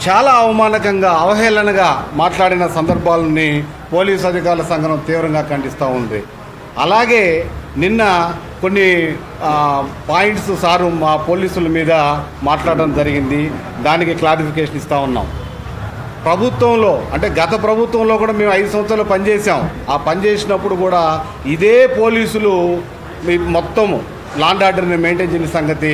చాలా అవమానకంగా అవహేళనగా మాట్లాడిన సందర్భాలని పోలీసు అధికారుల సంఘం తీవ్రంగా ఖండిస్తూ ఉంది. అలాగే నిన్న కొన్ని పాయింట్స్ సారు మా పోలీసుల మీద మాట్లాడడం జరిగింది. దానికి క్లారిఫికేషన్ ఇస్తూ ఉన్నాం. ప్రభుత్వంలో అంటే గత ప్రభుత్వంలో కూడా మేము 5 సంవత్సరాలు పనిచేసాం. ఆ పనిచేసినప్పుడు కూడా ఇదే పోలీసులు మొత్తం లాండ్ ఆర్డర్ని మెయింటైన్ చేసిన సంగతి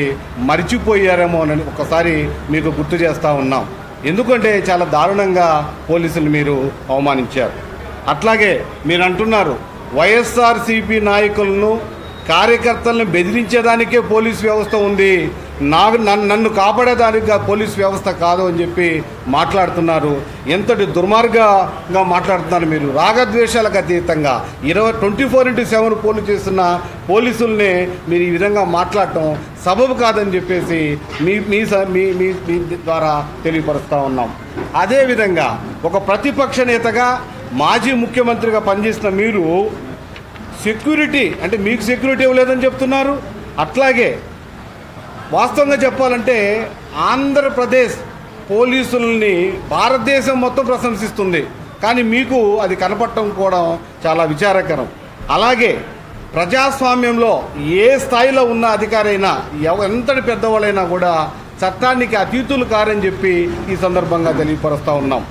మర్చిపోయారేమో అని ఒకసారి మీకు గుర్తు చేస్తూ ఉన్నాం. ఎందుకంటే చాలా దారుణంగా పోలీసులు మీరు అవమానించారు. అట్లాగే మీరు అంటున్నారు వైఎస్ఆర్సీపీ నాయకులను కార్యకర్తలను బెదిరించేదానికే పోలీస్ వ్యవస్థ ఉంది, నన్ను కాపాడేదానికి పోలీస్ వ్యవస్థ కాదు అని చెప్పి మాట్లాడుతున్నారు. ఎంతటి దుర్మార్గంగా మాట్లాడుతున్నారు మీరు. రాగద్వేషాలకు అతీతంగా 24/7 పోలీసు చేస్తున్న పోలీసుల్ని మీరు ఈ విధంగా మాట్లాడటం సబబు కాదని చెప్పేసి మీ ద్వారా తెలియపరుస్తూ ఉన్నాం. అదేవిధంగా ఒక ప్రతిపక్ష నేతగా మాజీ ముఖ్యమంత్రిగా పనిచేసిన మీరు సెక్యూరిటీ అంటే మీకు సెక్యూరిటీ ఇవ్వలేదని చెప్తున్నారు. అట్లాగే వాస్తవంగా చెప్పాలంటే ఆంధ్రప్రదేశ్ పోలీసుల్ని భారతదేశం మొత్తం ప్రశంసిస్తుంది, కానీ మీకు అది కనపడటం కూడా చాలా విచారకరం. అలాగే ప్రజాస్వామ్యంలో ఏ స్థాయిలో ఉన్న అధికారైనా ఎంతటి పెద్దవాళ్ళైనా కూడా చట్టానికి అతీతులు కారని చెప్పి ఈ సందర్భంగా తెలియపరుస్తూ ఉన్నాం.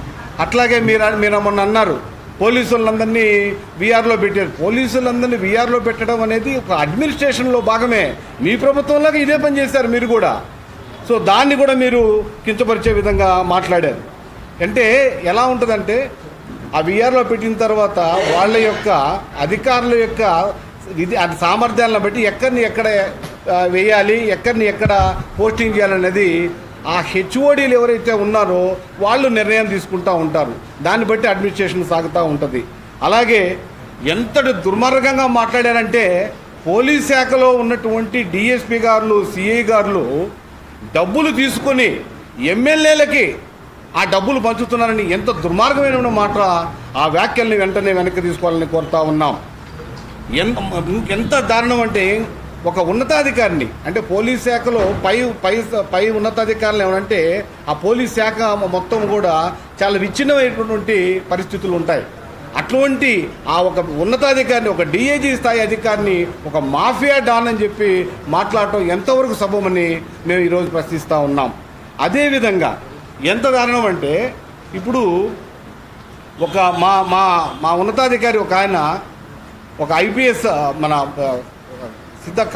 అట్లాగే మీరు మొన్న అన్నారు పోలీసులందరినీ వీఆర్లో పెట్టారు. పోలీసులందరినీ వీఆర్లో పెట్టడం అనేది ఒక అడ్మినిస్ట్రేషన్లో భాగమే. మీ ప్రభుత్వంలాగా ఇదే పని చేశారు మీరు కూడా. సో దాన్ని కూడా మీరు కించపరిచే విధంగా మాట్లాడారు. అంటే ఎలా ఉంటుందంటే ఆ వీఆర్లో పెట్టిన తర్వాత వాళ్ళ యొక్క అధికారుల యొక్క అది సామర్థ్యాలను బట్టి ఎక్కడ వేయాలి, ఎక్కడ పోస్టింగ్ చేయాలనేది ఆ హెచ్ఓడీలు ఎవరైతే ఉన్నారో వాళ్ళు నిర్ణయం తీసుకుంటూ ఉంటారు. దాన్ని బట్టి అడ్మినిస్ట్రేషన్ సాగుతూ ఉంటుంది. అలాగే ఎంతటి దుర్మార్గంగా మాట్లాడారంటే పోలీస్ శాఖలో ఉన్నటువంటి డిఎస్పీ గారులు, సిఐ గారులు డబ్బులు తీసుకొని ఎమ్మెల్యేలకి ఆ డబ్బులు పంచుతున్నారని ఎంత దుర్మార్గమైన మాట. ఆ వ్యాఖ్యల్ని వెంటనే వెనక్కి తీసుకోవాలని కోరుతా ఉన్నాం. ఎంత దారుణం అంటే ఒక ఉన్నతాధికారిని అంటే పోలీస్ శాఖలో పై ఉన్నతాధికారులు ఏమంటే ఆ పోలీస్ శాఖ మొత్తం కూడా చాలా విచ్ఛిన్నమైనటువంటి పరిస్థితులు ఉంటాయి. అటువంటి ఆ ఒక ఉన్నతాధికారిని ఒక డిఐజీ స్థాయి అధికారిని ఒక మాఫియా డాన్ అని చెప్పి మాట్లాడటం ఎంతవరకు సబబని మేము ఈరోజు ప్రశ్నిస్తూ ఉన్నాం. అదేవిధంగా ఎంత దారుణం అంటే ఇప్పుడు ఒక మా ఉన్నతాధికారి ఒక ఆయన ఒక ఐపీఎస్ మన సిద్ధార్థ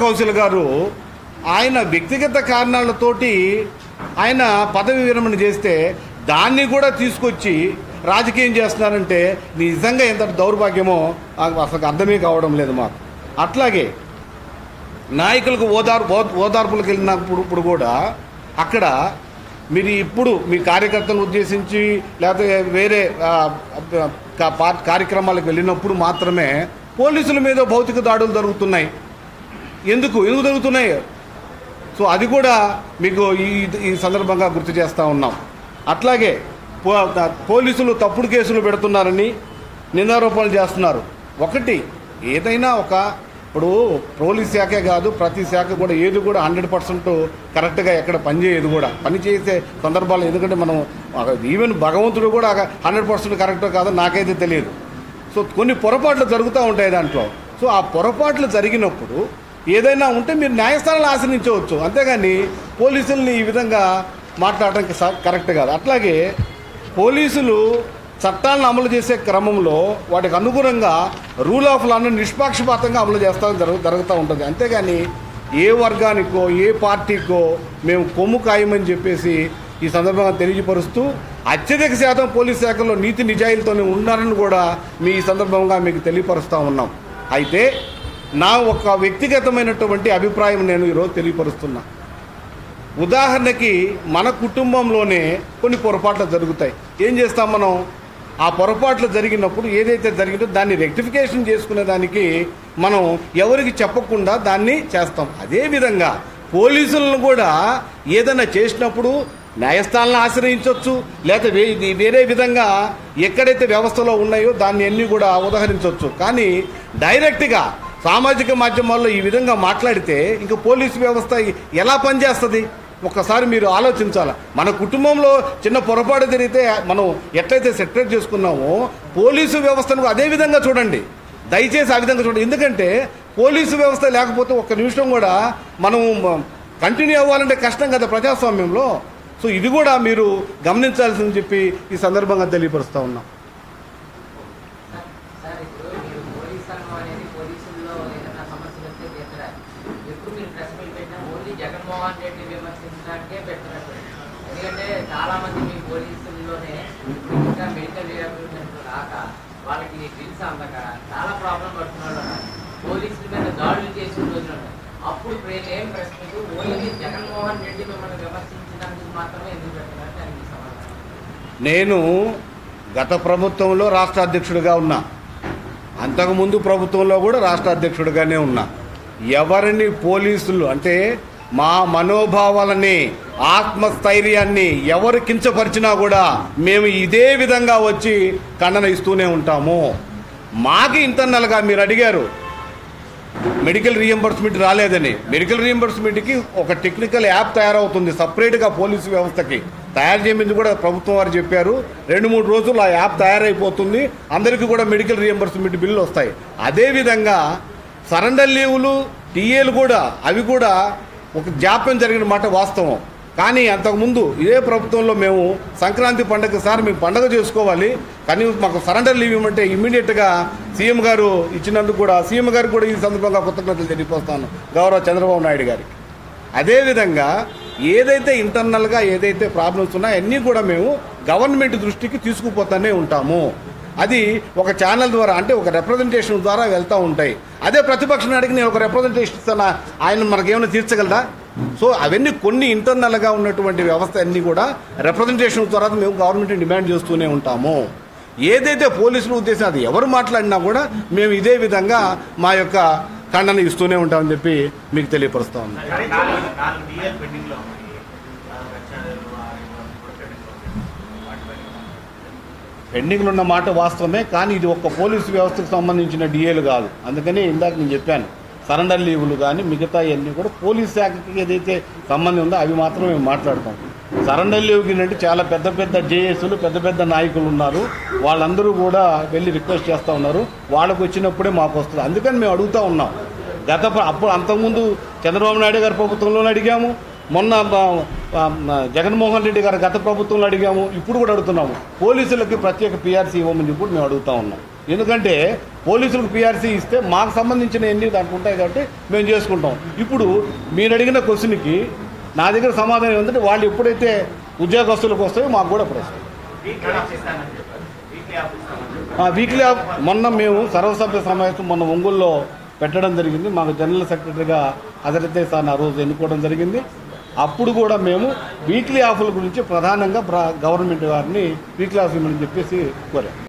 కౌశల్ గారు ఆయన వ్యక్తిగత కారణాలతోటి ఆయన పదవి విరమణ చేస్తే దాన్ని కూడా తీసుకొచ్చి రాజకీయం చేస్తున్నారంటే నిజంగా ఎంత దౌర్భాగ్యమో అసలు అర్థమే కావడం లేదు మాకు. అట్లాగే నాయకులకు ఓదార్పులకు వెళ్ళినప్పుడు కూడా అక్కడ మీరు ఇప్పుడు మీ కార్యకర్తలను ఉద్దేశించి లేకపోతే వేరే కార్యక్రమాలకు వెళ్ళినప్పుడు మాత్రమే పోలీసుల మీద భౌతిక దాడులు జరుగుతున్నాయి. ఎందుకు జరుగుతున్నాయి? సో అది కూడా మీకు ఈ సందర్భంగా గుర్తు చేస్తూ ఉన్నాం. అట్లాగే పోలీసులు తప్పుడు కేసులు పెడుతున్నారని నిందారోపణలు చేస్తున్నారు. ఒకటి ఏదైనా ఇప్పుడు పోలీస్ శాఖే కాదు ప్రతి శాఖ కూడా ఏది కూడా 100% కరెక్ట్గా ఎక్కడ పనిచేయదు కూడా పనిచేసే సందర్భాలు. ఎందుకంటే మనం ఈవెన్ భగవంతుడు కూడా 100% కరెక్టో కాదో నాకైతే తెలియదు. సో కొన్ని పొరపాట్లు జరుగుతూ ఉంటాయి దాంట్లో. సో ఆ పొరపాట్లు జరిగినప్పుడు ఏదైనా ఉంటే మీరు న్యాయస్థానాలు ఆశ్రయించవచ్చు, అంతేగాని పోలీసుల్ని ఈ విధంగా మాట్లాడడానికి కరెక్ట్ కాదు. అట్లాగే పోలీసులు చట్టాలను అమలు చేసే క్రమంలో వాటికి అనుగుణంగా రూల్ ఆఫ్ లాను నిష్పాక్షపాతంగా అమలు జరుగుతూ ఉంటుంది. అంతేగాని ఏ వర్గానికో ఏ పార్టీకో మేము కొమ్ము ఖాయమని చెప్పేసి ఈ సందర్భంగా తెలియపరుస్తూ అత్యధిక శాతం పోలీస్ శాఖలో నీతి నిజాయితీతోనే ఉన్నారని కూడా మీ ఈ సందర్భంగా మీకు తెలియపరుస్తూ ఉన్నాం. అయితే నా ఒక వ్యక్తిగతమైనటువంటి అభిప్రాయం నేను ఈరోజు తెలియపరుస్తున్నా. ఉదాహరణకి మన కుటుంబంలోనే కొన్ని పొరపాట్లు జరుగుతాయి. ఏం చేస్తాం మనం? ఆ పొరపాట్లు జరిగినప్పుడు ఏదైతే జరిగిందో దాన్ని రెక్టిఫికేషన్ చేసుకునే దానికి మనం ఎవరికి చెప్పకుండా దాన్ని చేస్తాం. అదేవిధంగా పోలీసులను కూడా ఏదైనా చేసినప్పుడు న్యాయస్థానాలను ఆశ్రయించవచ్చు, లేకపోతే వేరే విధంగా ఎక్కడైతే వ్యవస్థలో ఉన్నాయో దాన్ని అన్నీ కూడా ఉదహరించవచ్చు. కానీ డైరెక్ట్గా సామాజిక మాధ్యమాల్లో ఈ విధంగా మాట్లాడితే ఇంకా పోలీసు వ్యవస్థ ఎలా పనిచేస్తుంది? ఒక్కసారి మీరు ఆలోచించాలి. మన కుటుంబంలో చిన్న పొరపాటు జరిగితే మనం ఎట్లయితే సెటరేట్ చేసుకున్నామో పోలీసు వ్యవస్థను అదే విధంగా చూడండి. దయచేసి ఆ విధంగా చూడండి. ఎందుకంటే పోలీసు వ్యవస్థ లేకపోతే ఒక్క నిమిషం కూడా మనం కంటిన్యూ అవ్వాలంటే కష్టం కదా ప్రజాస్వామ్యంలో. సో ఇది కూడా మీరు గమనించాల్సిందని చెప్పి ఈ సందర్భంగా తెలియపరుస్తూ ఉన్నాం. జగన్మోహన్ రెడ్డి విమర్శించడానికే పెట్టినట్టు. ఎందుకంటే చాలా మంది మీ పోలీసుల్లోనే ఇంకా మెడికల్ రిహాబిలిటేషన్ రాక వాళ్ళకి డ్రిల్స్ అందక చాలా ప్రాబ్లం పడుతున్నాడు. పోలీసుల మీద దాడులు చేసి రోజులు అప్పుడు ఏం ప్రశ్నకు ఓన్లీ జగన్మోహన్ రెడ్డి మిమ్మల్ని విమర్శించడానికి మాత్రమే ఎందుకు పెట్టినట్టు అని సమాధానం. నేను గత ప్రభుత్వంలో రాష్ట్ర అధ్యక్షుడిగా ఉన్నా, అంతకుముందు ప్రభుత్వంలో కూడా రాష్ట్ర అధ్యక్షుడిగానే ఉన్నా. ఎవరిని పోలీసులు అంటే మా మనోభావాలని ఆత్మస్థైర్యాన్ని ఎవరు కించపరిచినా కూడా మేము ఇదే విధంగా వచ్చి ఖండన ఇస్తూనే ఉంటాము. మాకు ఇంటర్నల్గా మీరు అడిగారు మెడికల్ రీఎంబర్స్మెంట్ రాలేదని. మెడికల్ రీఎంబర్స్మెంట్కి ఒక టెక్నికల్ యాప్ తయారవుతుంది సపరేట్గా పోలీసు వ్యవస్థకి. తయారు చేయమని కూడా ప్రభుత్వం వారు చెప్పారు. 2-3 రోజులు ఆ యాప్ తయారైపోతుంది. అందరికీ కూడా మెడికల్ రీఎంబర్స్మెంట్ బిల్లు వస్తాయి. అదేవిధంగా సరెండర్ లీవులు టీఏలు కూడా అవి కూడా ఒక జాప్యం జరిగిన మాట వాస్తవం. కానీ అంతకుముందు ఇదే ప్రభుత్వంలో మేము సంక్రాంతి పండుగ సార్ మేము పండుగ చేసుకోవాలి కానీ మాకు సరెండర్ లీవ్ ఇవ్వమంటే ఇమ్మీడియట్గా సీఎం గారు ఇచ్చినందుకు కూడా సీఎం గారికి కూడా ఈ సందర్భంగా కృతజ్ఞతలు తెలియపోస్తాను గౌరవ చంద్రబాబు నాయుడు గారికి. అదేవిధంగా ఏదైతే ఇంటర్నల్గా ఏదైతే ప్రాబ్లమ్స్ ఉన్నాయో అన్నీ కూడా మేము గవర్నమెంట్ దృష్టికి తీసుకుపోతూనే ఉంటాము. అది ఒక ఛానల్ ద్వారా అంటే ఒక రిప్రజెంటేషన్ ద్వారా వెళ్తూ ఉంటాయి. అదే ప్రతిపక్షం అడిగి నేను ఒక రిప్రజెంటేషన్ ఇస్తాను, ఆయన మనకేమైనా తీర్చగలదా? సో అవన్నీ కొన్ని ఇంటర్నల్గా ఉన్నటువంటి వ్యవస్థ అన్నీ కూడా రిప్రజెంటేషన్ ద్వారా మేము గవర్నమెంట్ని డిమాండ్ చేస్తూనే ఉంటాము. ఏదైతే పోలీసుల ఉద్దేశం అది ఎవరు మాట్లాడినా కూడా మేము ఇదే విధంగా మా యొక్క ఖండన ఇస్తూనే ఉంటామని చెప్పి మీకు తెలియపరుస్తా ఉన్నాం. పెండింగ్లు ఉన్న మాట వాస్తవమే, కానీ ఇది ఒక్క పోలీసు వ్యవస్థకు సంబంధించిన డిఏలు కాదు. అందుకని ఇందాక నేను చెప్పాను సరెండర్ లీవులు కానీ మిగతా అన్నీ కూడా పోలీస్ శాఖకి ఏదైతే సంబంధం ఉందో అవి మాత్రమే మేము మాట్లాడతాం. సరెండర్ లీవ్కి అంటే చాలా పెద్ద పెద్ద జేఎస్లు పెద్ద పెద్ద నాయకులు ఉన్నారు, వాళ్ళందరూ కూడా వెళ్ళి రిక్వెస్ట్ చేస్తూ ఉన్నారు. వాళ్ళకు వచ్చినప్పుడే మాకు వస్తుంది. అందుకని మేము అడుగుతూ ఉన్నాం. అప్పుడు అంతకుముందు చంద్రబాబు నాయుడు గారి ప్రభుత్వంలోనే అడిగాము, మొన్న జగన్మోహన్ రెడ్డి గారు గత ప్రభుత్వంలో అడిగాము, ఇప్పుడు కూడా అడుగుతున్నాము. పోలీసులకి ప్రత్యేక పీఆర్సీ ఇవ్వమని ఇప్పుడు మేము అడుగుతూ ఉన్నాం. ఎందుకంటే పోలీసులకు పీఆర్సీ ఇస్తే మాకు సంబంధించిన ఎన్ని దాంట్లో ఉంటాయి కాబట్టి మేము చేసుకుంటాం. ఇప్పుడు మీరు అడిగిన క్వశ్చన్కి నా దగ్గర సమాధానం ఏంటంటే వాళ్ళు ఎప్పుడైతే ఉద్యోగస్తులకు వస్తాయో మాకు కూడా అప్పుడు వస్తాయి. వీక్లీ మొన్న మేము సర్వసభ్య సమావేశం మొన్న ఒంగోలులో పెట్టడం జరిగింది. మాకు జనరల్ సెక్రటరీగా అదరైతే సార్ ఆ రోజు ఎన్నుకోవడం జరిగింది. అప్పుడు కూడా మేము వీక్లీ ఆఫ్ల గురించి ప్రధానంగా గవర్నమెంట్ వారిని వీక్లీ ఆఫ్ ఇవ్వమని చెప్పేసి కోరాం.